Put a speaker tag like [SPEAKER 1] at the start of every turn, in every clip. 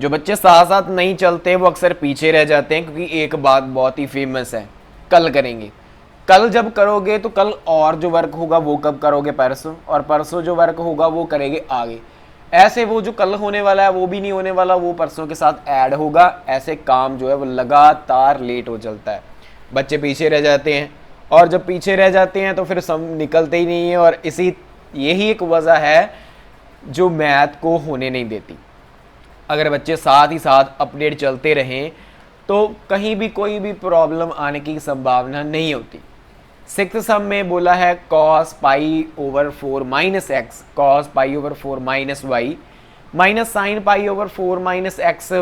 [SPEAKER 1] जो बच्चे साथ साथ नहीं चलते वो अक्सर पीछे रह जाते हैं, क्योंकि एक बात बहुत ही फेमस है, कल करेंगे। कल जब करोगे तो कल और जो वर्क होगा वो कब करोगे? परसों। और परसों जो वर्क होगा वो करेंगे आगे। ऐसे वो जो कल होने वाला है वो भी नहीं होने वाला, वो परसों के साथ ऐड होगा। ऐसे काम जो है वो लगातार लेट हो चलता है, बच्चे पीछे रह जाते हैं। और जब पीछे रह जाते हैं तो फिर सम निकलते ही नहीं है। और यही एक वजह है जो मैथ को होने नहीं देती। अगर बच्चे साथ ही साथ अपडेट चलते रहें तो कहीं भी कोई भी प्रॉब्लम आने की संभावना नहीं होती। सिक्स्थ सम में बोला है cos pi over 4 minus x, cos pi over 4 minus y, minus sine pi over 4 minus x,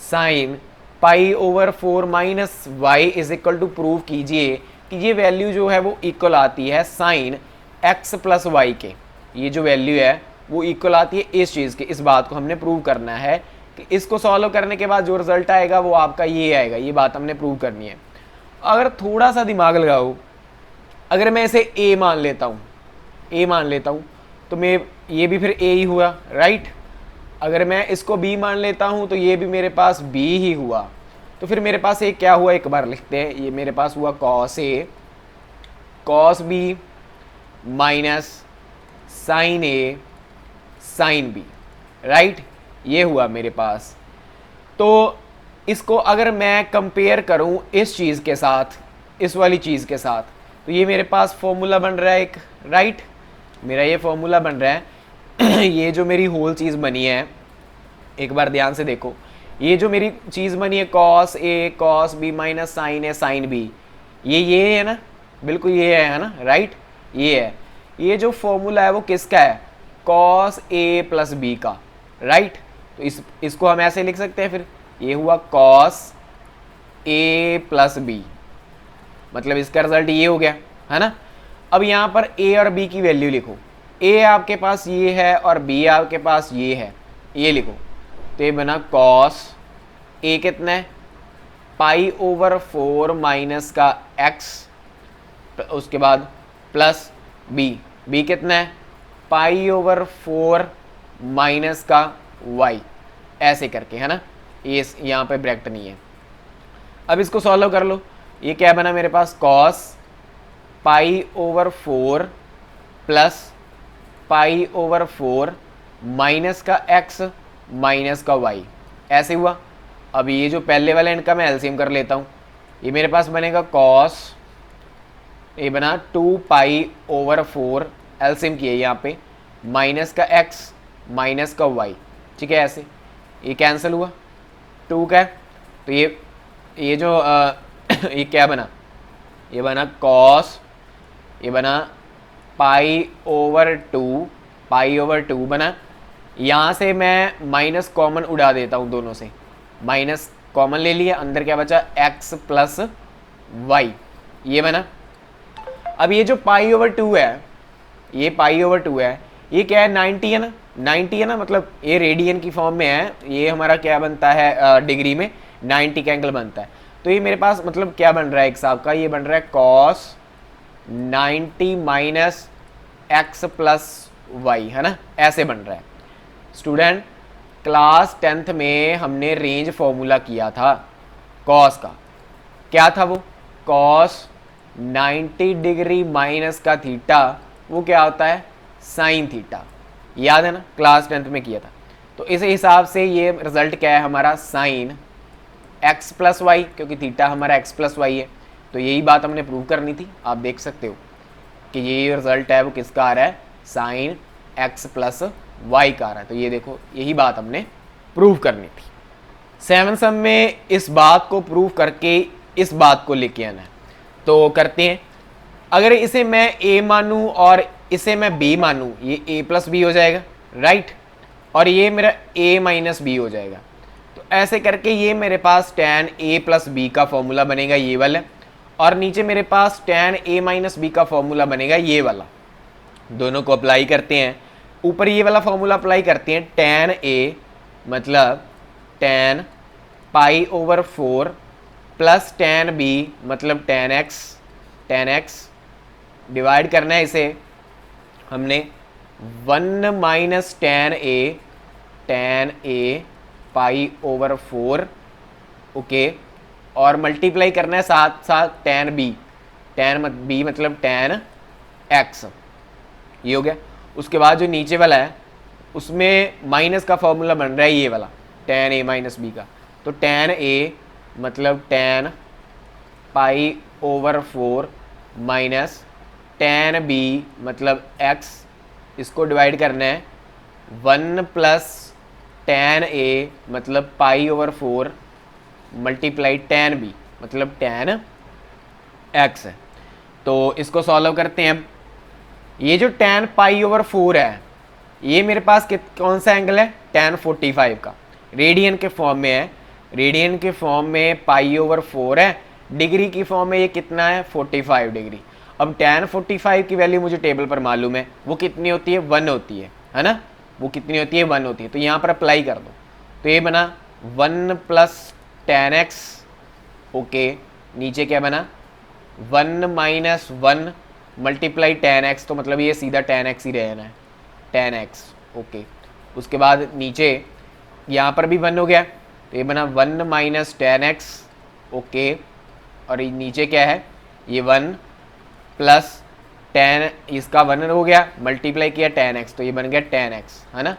[SPEAKER 1] sine pi over 4 minus y is equal to prove कीजिए कि ये वैल्यू जो है वो इक्वल आती है साइन एक्स प्लस वाई के। ये जो वैल्यू है वो इक्वल आती है इस चीज़ के। इस बात को हमने प्रूव करना है कि इसको सॉल्व करने के बाद जो रिजल्ट आएगा वो आपका ये आएगा। ये बात हमने प्रूव करनी है। अगर थोड़ा सा दिमाग लगाओ, अगर मैं इसे a मान लेता हूँ, a मान लेता हूँ तो मैं ये भी फिर a ही हुआ, राइट। अगर मैं इसको b मान लेता हूँ तो ये भी मेरे पास b ही हुआ। तो फिर मेरे पास एक क्या हुआ, एक बार लिखते हैं। ये मेरे पास हुआ cos a cos b minus sine a sine b, right. ये हुआ मेरे पास। तो इसको अगर मैं कंपेयर करूं इस चीज़ के साथ, इस वाली चीज़ के साथ, तो ये मेरे पास फॉर्मूला बन रहा है एक, राइट। मेरा ये फॉर्मूला बन रहा है ये जो मेरी होल चीज़ बनी है, एक बार ध्यान से देखो, ये जो मेरी चीज़ बनी है cos a cos b minus sine a sine b, ये है ना, बिल्कुल ये है ना, राइट। ये है, ये जो फॉर्मूला है वो किसका है? cos a प्लस b का, राइट। तो इसको हम ऐसे लिख सकते हैं फिर, ये हुआ cos a प्लस b, मतलब इसका रिजल्ट ये हो गया, है ना। अब यहाँ पर a और b की वैल्यू लिखो। a आपके पास ये है और b आपके पास ये है, ये लिखो। तो ये बना cos a कितना है? पाई ओवर 4 माइनस का x, उसके बाद प्लस b कितना है? पाई ओवर 4 माइनस का y, ऐसे करके, है ना। ये यहाँ पे ब्रैकेट नहीं है। अब इसको सॉल्व कर लो। ये क्या बना मेरे पास? cos pi over 4 plus pi over 4 minus का x माइनस का y, ऐसे हुआ। अब ये जो पहले वाला इनका मैं एलसीएम कर लेता हूँ। ये मेरे पास बनेगा cos, ये बना 2 पाई ओवर 4, एलसीएम किए यहाँ पे, माइनस का x माइनस का y, ठीक है। ऐसे ये कैंसिल हुआ, 2 का है। तो ये जो ये क्या बना? ये बना cos, ये बना पाई ओवर 2, पाई ओवर 2 बना। यहाँ से मैं माइनस कॉमन उड़ा देता हूँ, दोनों से माइनस कॉमन ले लिया, अंदर क्या बचा? x प्लस वाई, ये बना। अब ये जो पाई ओवर 2 है, ये पाई ओवर 2 है, ये क्या है? 90 है ना, 90 है ना, मतलब ये रेडियन की फॉर्म में है। ये हमारा क्या बनता है डिग्री में? 90 का एंगल बनता है। तो ये मेरे पास मतलब क्या बन रहा है एक हिसाब का? ये बन रहा है cos 90 minus x plus y, है ना, ऐसे बन रहा है। स्टूडेंट, क्लास 10th में हमने रेंज फॉर्मूला किया था cos का। क्या था वो? cos 90 डिग्री माइनस का थीटा, वो क्या होता है? साइन थीटा, याद है ना, क्लास 10th में किया था। तो इस हिसाब से ये रिजल्ट क्या है हमारा? साइन एक्स प्लस वाई, क्योंकि थीटा हमारा एक्स प्लस वाई है। तो यही बात हमने प्रूव करनी थी। आप देख सकते हो कि ये रिजल्ट है वो किसका आ रहा है? साइन एक्स प्लस वाई का आ रहा है। तो ये देखो, यही बात हमने प्रूव करनी थी। 7th सम में इस बात को प्रूव करके इस बात को लेके आना है। तो करते हैं। अगर इसे मैं a मानूं और इसे मैं b मानूं, ये a प्लस बी हो जाएगा, राइट। और ये मेरा a माइनस बी हो जाएगा। तो ऐसे करके ये मेरे पास tan a प्लस बी का फॉर्मूला बनेगा, ये वाला। और नीचे मेरे पास tan a माइनस बी का फॉर्मूला बनेगा, ये वाला। दोनों को अप्लाई करते हैं। ऊपर ये वाला फॉर्मूला अप्लाई करते हैं, tan a मतलब tan पाई ओवर 4 प्लस tan b मतलब tan x डिवाइड करना है इसे हमने 1 minus tan a pi over 4, okay, और मल्टीप्लाई करना है साथ साथ tan b, tan b मतलब tan x, ये हो गया। उसके बाद जो नीचे वाला है उसमें माइनस का फॉर्मूला बन रहा है ये वाला tan a माइनस बी का, तो tan a मतलब tan पाई ओवर 4 माइनस tan b मतलब x, इसको डिवाइड करना है 1 प्लस tan a मतलब पाई ओवर 4 मल्टीप्लाई tan b मतलब tan x है। तो इसको सॉल्व करते हैं। अब ये जो tan पाई ओवर 4 है ये मेरे पास कौन सा एंगल है, tan 45 का, रेडियन के फॉर्म में है, रेडियन के फॉर्म में पाई ओवर 4 है, डिग्री की फॉर्म में ये कितना है 45 डिग्री। अब tan 45 की वैल्यू मुझे टेबल पर मालूम है, वो कितनी होती है 1 होती है ना, वो कितनी होती है 1 होती है। तो यहाँ पर अप्लाई कर दो, तो ये बना 1 प्लस tan x, ओके, नीचे क्या बना 1 माइनस 1 मल्टीप्लाई tan x, तो मतलब ये सीधा tan x ही रहना है, tan x, ओके। उसके बाद नीचे यहाँ पर भी 1 हो गया, तो ये बना 1 माइनस tan x, ओके, और नीचे क्या है ये 1 प्लस tan, इसका 1 हो गया, मल्टीप्लाई किया tan x, तो ये बन गया tan x, है ना।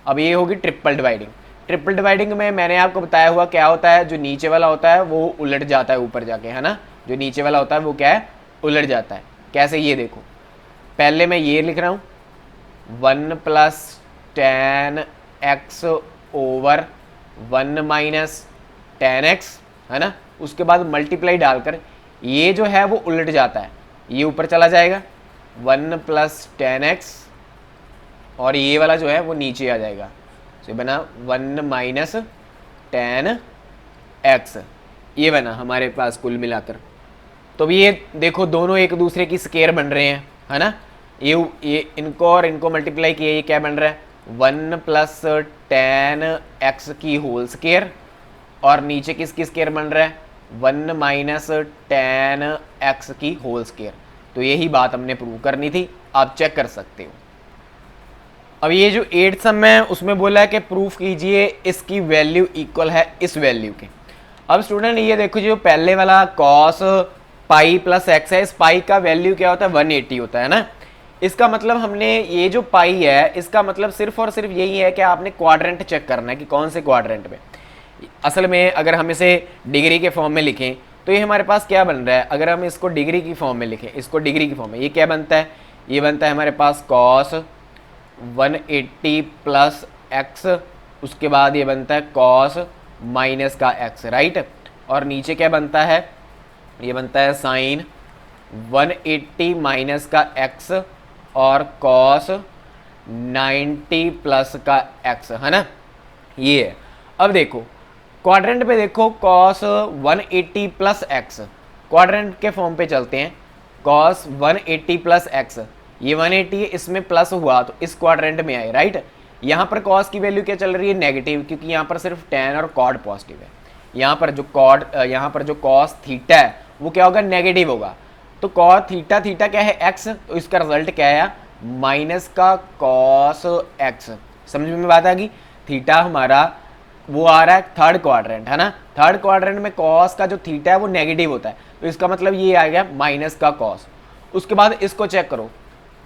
[SPEAKER 1] अब ये होगी ट्रिपल डिवाइडिंग। ट्रिपल डिवाइडिंग में मैंने आपको बताया हुआ क्या होता है, जो नीचे वाला होता है वो उलट जाता है ऊपर जाके, है ना, जो नीचे वाला होता है वो क्या है उलट जाता है। कैसे, ये देखो, पहले मैं ये लिख रहा हूँ 1 plus tan x over 1 minus tan x, है ना। उसके बाद मल्टीप्लाई डालकर ये जो है वो उलट जाता है, ये ऊपर चला जाएगा 1 प्लस tan x, और ये वाला जो है वो नीचे आ जाएगा, तो ये बना 1 माइनस tan x, ये बना हमारे पास कुल मिलाकर। तो ये देखो दोनों एक दूसरे की स्केयर बन रहे हैं, है ना, ये इनको और इनको मल्टीप्लाई किए, ये क्या बन रहा है 1 प्लस tan x की होल स्केयर, और नीचे किसकी स्केयर बन रहा है 1 माइनस tan x की होल स्केयर। तो यही बात हमने प्रूव करनी थी, आप चेक कर सकते हो। अब ये जो 8th सम है उसमें बोला है कि प्रूफ कीजिए इसकी वैल्यू इक्वल है इस वैल्यू के। अब स्टूडेंट ये देखो जो पहले वाला cos पाई प्लस एक्स है, इस पाई का वैल्यू क्या होता है 180 होता है ना। इसका मतलब हमने ये जो पाई है इसका मतलब सिर्फ और सिर्फ यही है कि आपने क्वाड्रेंट चेक करना है कि कौन से क्वाड्रेंट में। असल में अगर हम इसे डिग्री के फॉर्म में लिखें तो ये हमारे पास क्या बन रहा है, अगर हम इसको डिग्री की फॉर्म में लिखें, इसको डिग्री की फॉर्म में, ये क्या बनता है, ये बनता है हमारे पास cos 180 प्लस एक्स, उसके बाद ये बनता है cos माइनस का x, राइट। और नीचे क्या बनता है, ये बनता है साइन 180 माइनस का x और cos 90 प्लस का x, है ना, ये है। अब देखो क्वाड्रेंट पे देखो cos 180 प्लस x, क्वाड्रेंट के फॉर्म पे चलते हैं, cos 180 प्लस x, ये 180 है, इसमें प्लस हुआ तो इस क्वाड्रेंट में आए, राइट। यहाँ पर cos की वैल्यू क्या चल रही है नेगेटिव, क्योंकि यहाँ पर सिर्फ tan और cot पॉजिटिव है। यहाँ पर जो यहाँ पर जो cos थीटा है वो क्या होगा नेगेटिव होगा, तो cos थीटा, थीटा क्या है x, तो इसका रिजल्ट क्या है माइनस का cos x। समझ में बात आ गई, थीटा हमारा वो आ रहा है थर्ड क्वाड्रेंट, है ना, थर्ड क्वाड्रेंट में cos का जो थीटा है वो नेगेटिव होता है, तो इसका मतलब ये आ गया माइनस का cos। उसके बाद इसको चेक करो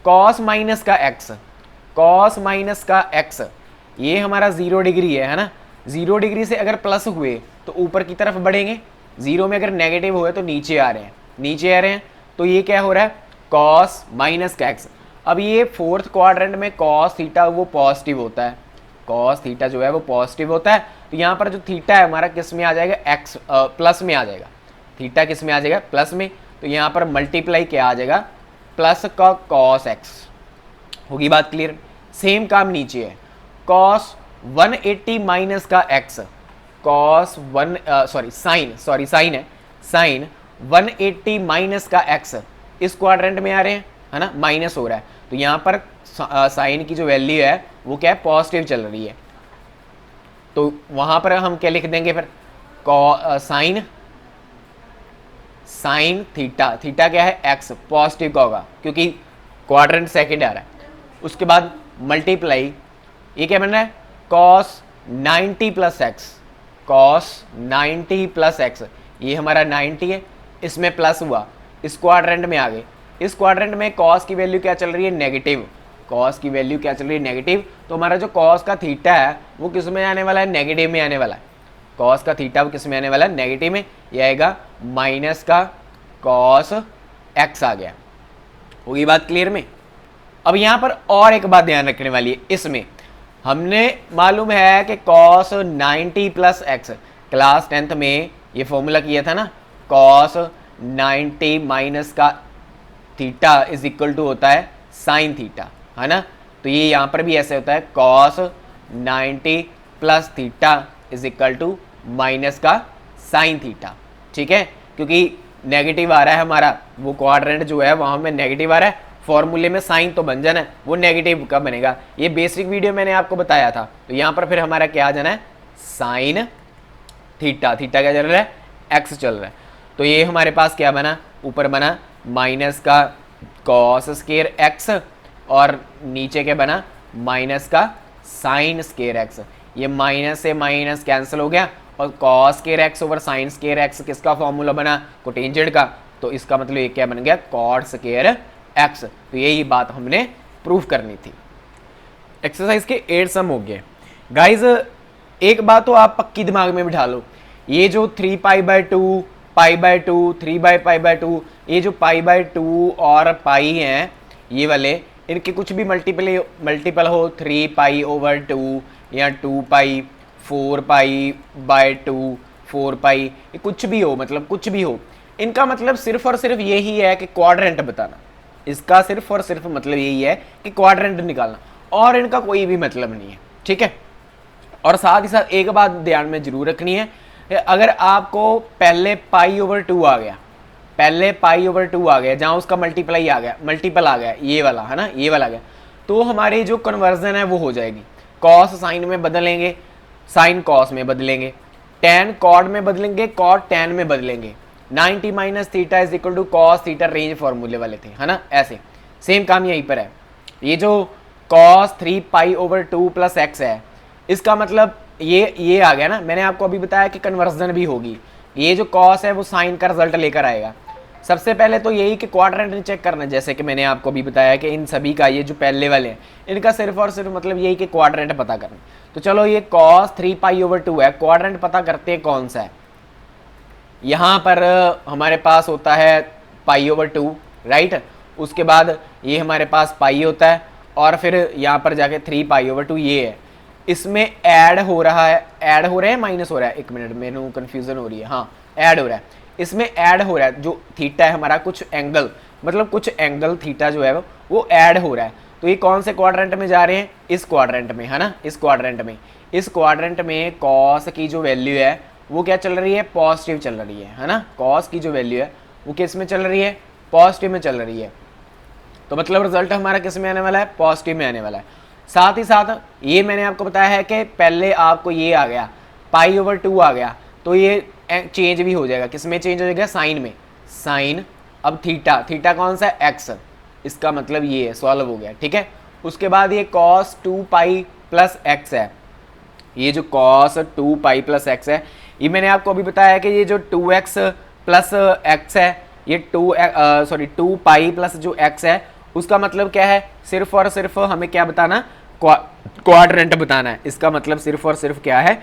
[SPEAKER 1] cos माइनस का x, cos माइनस का x, ये हमारा 0 डिग्री है ना, 0 डिग्री से अगर प्लस हुए तो ऊपर की तरफ बढ़ेंगे, 0 में अगर नेगेटिव हुए तो नीचे आ रहे हैं, नीचे आ रहे हैं, तो ये क्या हो रहा है cos माइनस का x। अब ये फोर्थ क्वाड्रेंट में cos थीटा वो पॉजिटिव होता है, cos थीटा जो है वो पॉजिटिव होता है, तो यहाँ पर जो थीटा है हमारा किस में आ जाएगा x प्लस में आ जाएगा, थीटा किस में आ जाएगा प्लस में, तो यहाँ पर मल्टीप्लाई क्या आ जाएगा प्लस का cos x। होगी बात क्लियर। सेम काम नीचे है cos 180 माइनस का x, cos साइन है, साइन 180 माइनस का x इस क्वाड्रेंट में आ रहे हैं, है ना, माइनस हो रहा है, तो यहाँ पर साइन की जो वैल्यू है वो क्या है पॉजिटिव चल रही है, तो वहां पर हम क्या लिख देंगे फिर साइन, साइन थीटा, थीटा क्या है x पॉजिटिव का होगा क्योंकि क्वाड्रेंट सेकंड आ रहा है। उसके बाद मल्टीप्लाई, ये क्या बन रहा है cos 90 plus x, cos 90 plus x, ये हमारा 90 है, इसमें प्लस हुआ, इस क्वाड्रेंट में आ गए। इस क्वाड्रेंट में कॉस की वैल्यू क्या चल रही है, नेगेटिव। कॉस की वैल्यू क्या चल रही है, नेगेटिव। तो हमारा जो कॉस का थीटा है वो किस में आने वाला है, नेगेटिव में आने वाला है। कॉस का थीटा वो किस में आने वाला है, नेगेटिव में। ये आएगा माइनस का कॉस एक्स आ गया। होगी बात क्लियर में। अब यहाँ पर और एक बात ध्यान रखने वाली है, इसमें हमने मालूम है कि cos 90 plus x, class 10th में ये फॉर्मूला किया था ना, कॉस 90 माइनस का थीटा इज इक्वल टू होता है साइन थीटा, है ना। तो ये यहाँ पर भी ऐसे होता है, cos 90 plus theta is equal to minus का साइन थीटा, ठीक है। क्योंकि नेगेटिव आ रहा है हमारा, वो क्वाड्रेंट जो है वहाँ में नेगेटिव आ रहा है, फॉर्मूले में साइन तो बन जाना है, वो नेगेटिव का बनेगा। ये बेसिक वीडियो मैंने आपको बताया था। तो यहाँ पर फिर हमारा क्या आ जाना है, साइन थीटा। थीटा क्या चल रहा है, एक्स चल रहा है। तो ये हमारे पास क्या बना, ऊपर बना माइनस का कॉस स्केयर एक्स, और नीचे क्या बना, माइनस का साइन स्केयर एक्स। ये माइनस से माइनस कैंसिल हो गया, और cos square x over sine square x किसका फॉर्मूला बना, कोटेंजेंट का। तो इसका मतलब ये क्या बन गया, कॉट स्केयर एक्स। तो यही बात हमने प्रूफ करनी थी। एक्सरसाइज के 8 सम हो गए गाइज। एक बात तो आप पक्की दिमाग में बिठा लो, ये जो 3π/2 π/2 3/π/2, ये जो π/2 और पाई हैं ये वाले, इनके कुछ भी मल्टीपल हो, 3π/2 या 2π, 4π/2 4π, ये कुछ भी हो, मतलब कुछ भी हो, इनका मतलब सिर्फ और सिर्फ यही है कि क्वाड्रेंट बताना। इसका सिर्फ और सिर्फ मतलब यही है कि क्वाड्रेंट निकालना, और इनका कोई भी मतलब नहीं है, ठीक है। और साथ ही साथ एक बात ध्यान में जरूर रखनी है, अगर आपको पहले π/2 आ गया, पहले π/2 आ गया, जहां उसका मल्टीप्लाई आ गया, मल्टीपल आ गया, ये वाला है ना, ये वाला आ गया, तो हमारी जो कन्वर्जन है वो हो जाएगी, कॉस साइन में बदलेंगे, साइन कॉस में बदलेंगे, tan कॉड में बदलेंगे, कॉड tan में बदलेंगे। 90 minus theta is equal to cos theta, range फॉर्मूले वाले थे, है ना। ऐसे सेम काम यहीं पर है। ये जो कॉस 3π/2 प्लस एक्स है, इसका मतलब ये आ गया ना। मैंने आपको अभी बताया कि कन्वर्जन भी होगी, ये जो कॉस है वो साइन का रिजल्ट लेकर आएगा। सबसे पहले तो यही कि क्वाड्रेंट चेक करना, जैसे कि मैंने आपको अभी बताया कि इन सभी का, ये जो पहले वाले हैं, इनका सिर्फ और सिर्फ मतलब यही कि क्वाड्रेंट पता करना। तो चलो ये cos 3π/2 है, क्वाड्रेंट पता करते हैं कौन सा है। यहाँ पर हमारे पास होता है π/2, राइट। उसके बाद ये हमारे पास पाई होता है, और फिर यहाँ पर जाके 3π/2 ये है। इसमें ऐड हो रहा है, ऐड हो रहा है, माइनस हो रहा है, एक मिनट मेनू कन्फ्यूजन हो रही है, हाँ ऐड हो रहा है। इसमें ऐड हो रहा है, जो थीटा है हमारा, कुछ एंगल, मतलब कुछ एंगल थीटा जो है वो ऐड हो रहा है। तो ये कौन से क्वाड्रेंट में जा रहे हैं, इस क्वाड्रेंट में, है ना, इस क्वाड्रेंट में। इस क्वाड्रेंट में कॉस की जो वैल्यू है वो क्या चल रही है, पॉजिटिव चल रही है ना। कॉस की जो वैल्यू है वो किस में चल रही है, पॉजिटिव में चल रही है। तो मतलब रिजल्ट हमारा किस में आने वाला है, पॉजिटिव में आने वाला है। साथ ही साथ ये मैंने आपको बताया है कि पहले आपको ये आ गया π/2 आ गया, तो ये चेंज भी हो जाएगा, किस में चेंज हो जाएगा, साइन में, साइन। अब थीटा, थीटा कौन सा है, एक्स, इसका मतलब ये है, सॉल्व हो गया, ठीक है। उसके बाद ये cos 2π प्लस एक्स है, ये जो cos 2π प्लस एक्स है, ये मैंने आपको अभी बताया कि ये जो 2x प्लस एक्स है, ये 2π प्लस जो x है, उसका मतलब क्या है, सिर्फ और सिर्फ हमें क्या बताना, क्वाड्रेंट बताना है। इसका मतलब सिर्फ और सिर्फ क्या है,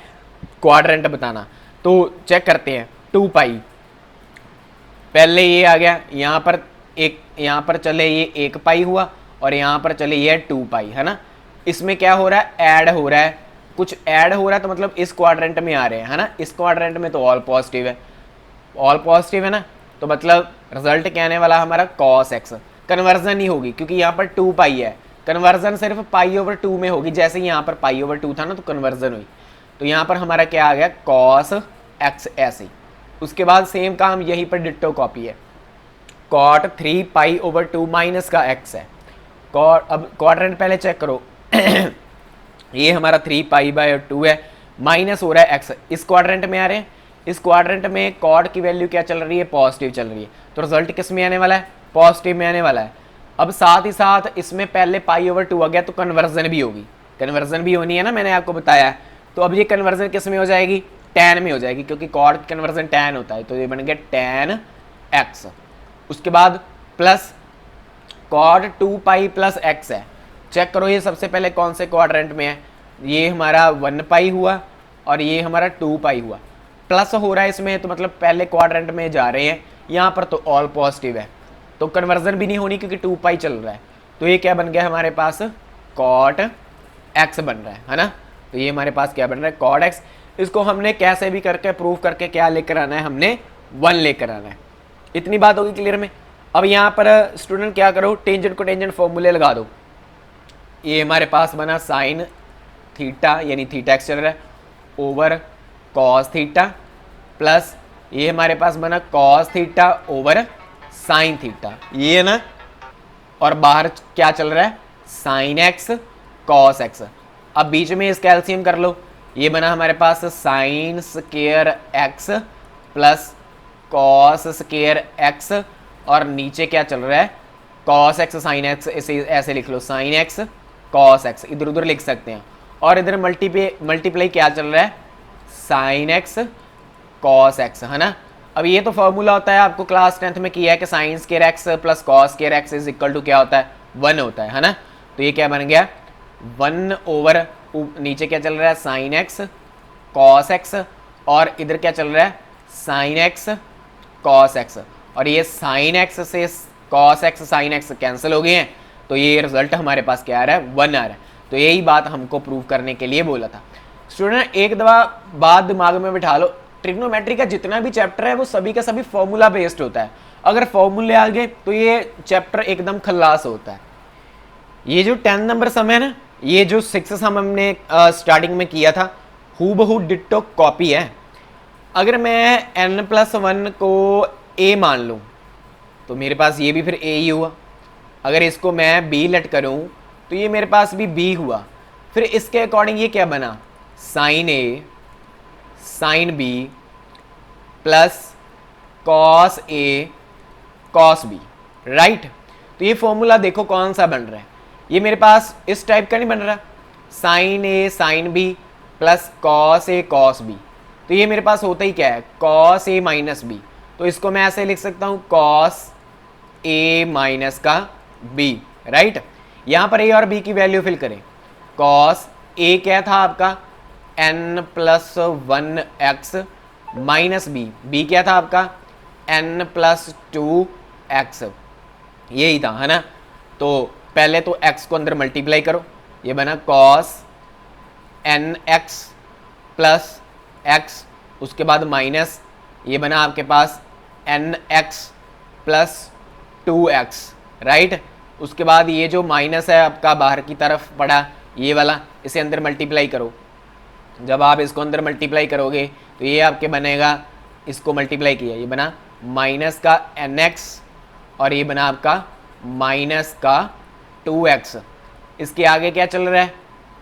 [SPEAKER 1] क्वाड्रेंट बताना। तो चेक करते हैं, 2π पहले ये आ गया, यहाँ पर एक, यहाँ पर चले ये 1π हुआ, और यहाँ पर चले ये 2π, है ना। इसमें क्या हो रहा है, ऐड हो रहा है, कुछ ऐड हो रहा है, तो मतलब इस क्वाड्रेंट में आ रहे हैं, है ना। इस क्वाड्रेंट में तो ऑल पॉजिटिव है, ऑल पॉजिटिव है ना। तो मतलब रिजल्ट क्या आने वाला हमारा, cos x। कन्वर्जन ही होगी, क्योंकि यहाँ पर 2π है, कन्वर्जन सिर्फ π/2 में होगी। जैसे यहाँ पर π/2 था ना, तो कन्वर्जन हुई, तो यहाँ पर हमारा क्या आ गया, cos x ऐसे। उसके बाद सेम काम यहीं पर डिट्टो कॉपी है, cot 3π/2 माइनस का x है। अब क्वाड्रेंट पहले चेक करो ये हमारा 3π/2 है, माइनस हो रहा है x, इस क्वाड्रेंट में आ रहे हैं। इस क्वाड्रेंट में कॉड की वैल्यू क्या चल रही है, पॉजिटिव चल रही है, तो रिजल्ट किस में आने वाला है, पॉजिटिव में आने वाला है। अब साथ ही साथ इसमें पहले π/2 आ गया, तो कन्वर्जन भी होगी, कन्वर्जन भी होनी है ना। मैंने आपको बताया तो अब ये कन्वर्जन किस में हो जाएगी, tan में हो जाएगी, क्योंकि कॉड कन्वर्जन tan होता है, तो ये बन गया tan x। उसके बाद plus code 2 pi plus x है। चेक करो ये सबसे पहले कौन से क्वाड्रेंट में है, ये हमारा 1 पाई हुआ और ये हमारा 2 पाई हुआ, प्लस हो रहा है इसमें, तो मतलब पहले क्वाड्रेंट में जा रहे हैं। यहाँ पर तो ऑल पॉजिटिव है, तो कन्वर्जन भी नहीं होनी क्योंकि 2 पाई चल रहा है। तो ये क्या बन गया हमारे पास, कॉट x बन रहा है ना। तो ये हमारे पास क्या बन रहा है, कॉट x। इसको हमने कैसे भी करके प्रूव करके क्या लेकर आना है, हमने 1 लेकर आना है। इतनी बात होगी क्लियर में। अब यहाँ पर स्टूडेंट क्या करो, टेंजेंट को टेंजेंट फॉर्मूले लगा दो। ये हमारे पास बना साइन थीटा यानी थीटा एक्स चल रहा है ओवर कॉस थीटा, प्लस ये हमारे पास बना cos theta over sine theta, ये है ना। और बाहर क्या चल रहा है, साइन एक्स कॉस एक्स। अब बीच में इसका एलसीएम कर लो, ये बना हमारे पास sine square x plus cos square X, और नीचे क्या चल रहा है, कॉस एक्स साइन एक्स। इसे ऐसे लिख लो, साइन एक्स कॉस एक्स, इधर उधर लिख सकते हैं। और इधर मल्टीप्लाई क्या चल रहा है, साइन एक्स कॉस एक्स, है ना। अब ये तो फॉर्मूला होता है, आपको क्लास 10th में किया है कि sine square x plus cos square x is equal to क्या होता है, 1 होता है ना। तो ये क्या बन गया, 1 ओवर नीचे क्या चल रहा है, साइन एक्स कॉस एक्स, और इधर क्या चल रहा है, साइन एक्स कॉस एक्स। और ये साइन एक्स से cos x sine x cancel हो गए हैं, तो ये रिजल्ट हमारे पास क्या आ रहा है, 1 आ रहा है। तो यही बात हमको प्रूव करने के लिए बोला था। स्टूडेंट एक दफा बात दिमाग में बिठा लो, ट्रिग्नोमेट्री का जितना भी चैप्टर है वो सभी का सभी फॉर्मूला बेस्ड होता है। अगर फॉर्मूले आ गए तो ये चैप्टर एकदम खल्लास होता है। ये जो 10 नंबर सम है ना, ये जो 6 सम हमने स्टार्टिंग में किया था, हूबहू डिट्टो कॉपी है। अगर मैं n+1 को a मान लूँ तो मेरे पास ये भी फिर a ही हुआ। अगर इसको मैं b लेट करूँ तो ये मेरे पास भी b हुआ। फिर इसके अकॉर्डिंग ये क्या बना, sine a sine b plus cos a cos b, right. तो ये फॉर्मूला देखो कौन सा बन रहा है, ये मेरे पास इस टाइप का नहीं बन रहा, sine a sine b plus cos a cos b। तो ये मेरे पास होता ही क्या है, कॉस a माइनस b। तो इसको मैं ऐसे लिख सकता हूँ, कॉस a माइनस का b, राइट। यहाँ पर a और b की वैल्यू फिल करें। कॉस a क्या था आपका, n+1x माइनस b क्या था आपका, n+2x, यही था, है ना। तो पहले तो x को अंदर मल्टीप्लाई करो, ये बना कॉस nx प्लस x, उसके बाद माइनस ये बना आपके पास nx प्लस 2x, राइट। उसके बाद ये जो माइनस है आपका बाहर की तरफ पड़ा, ये वाला, इसे अंदर मल्टीप्लाई करो। जब आप इसको अंदर मल्टीप्लाई करोगे तो ये आपके बनेगा, इसको मल्टीप्लाई किया, ये बना माइनस का nx और ये बना आपका माइनस का 2x। इसके आगे क्या चल रहा है,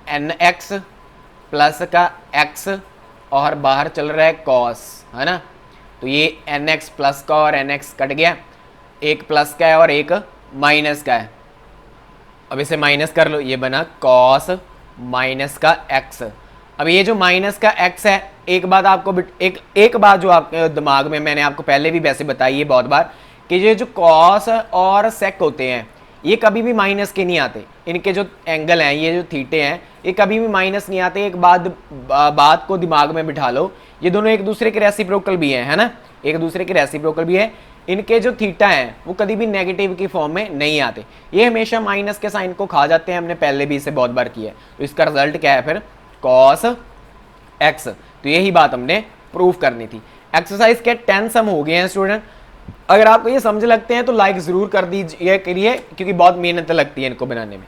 [SPEAKER 1] nx प्लस का x और बाहर चल रहा है cos, है ना। तो ये nx प्लस का और nx कट गया, एक प्लस का है और एक माइनस का है। अब इसे माइनस कर लो, ये बना cos माइनस का x। अब ये जो माइनस का x है, एक बात आपको एक बात जो आपके दिमाग में मैंने आपको पहले भी वैसे बताई है बहुत बार, कि ये जो cos और sec होते हैं ये कभी भी माइनस के नहीं आते। इनके जो एंगल हैं, ये जो थीटे हैं, ये कभी भी माइनस नहीं आते। एक बात को दिमाग में बिठा लो, ये दोनों एक दूसरे के रेसिप्रोकल भी हैं, है ना, एक दूसरे के रेसिप्रोकल भी है। इनके जो थीटा हैं वो कभी भी नेगेटिव की फॉर्म में नहीं आते, ये हमेशा माइनस के साइन को खा जाते हैं। हमने पहले भी इसे बहुत बार किया है। तो इसका रिजल्ट क्या है फिर, cos x। तो यही बात हमने प्रूफ करनी थी। एक्सरसाइज के 10 सम हो गए हैं स्टूडेंट। अगर आपको ये समझ लगते हैं तो लाइक ज़रूर कर दीजिए करिए, क्योंकि बहुत मेहनत लगती है इनको बनाने में।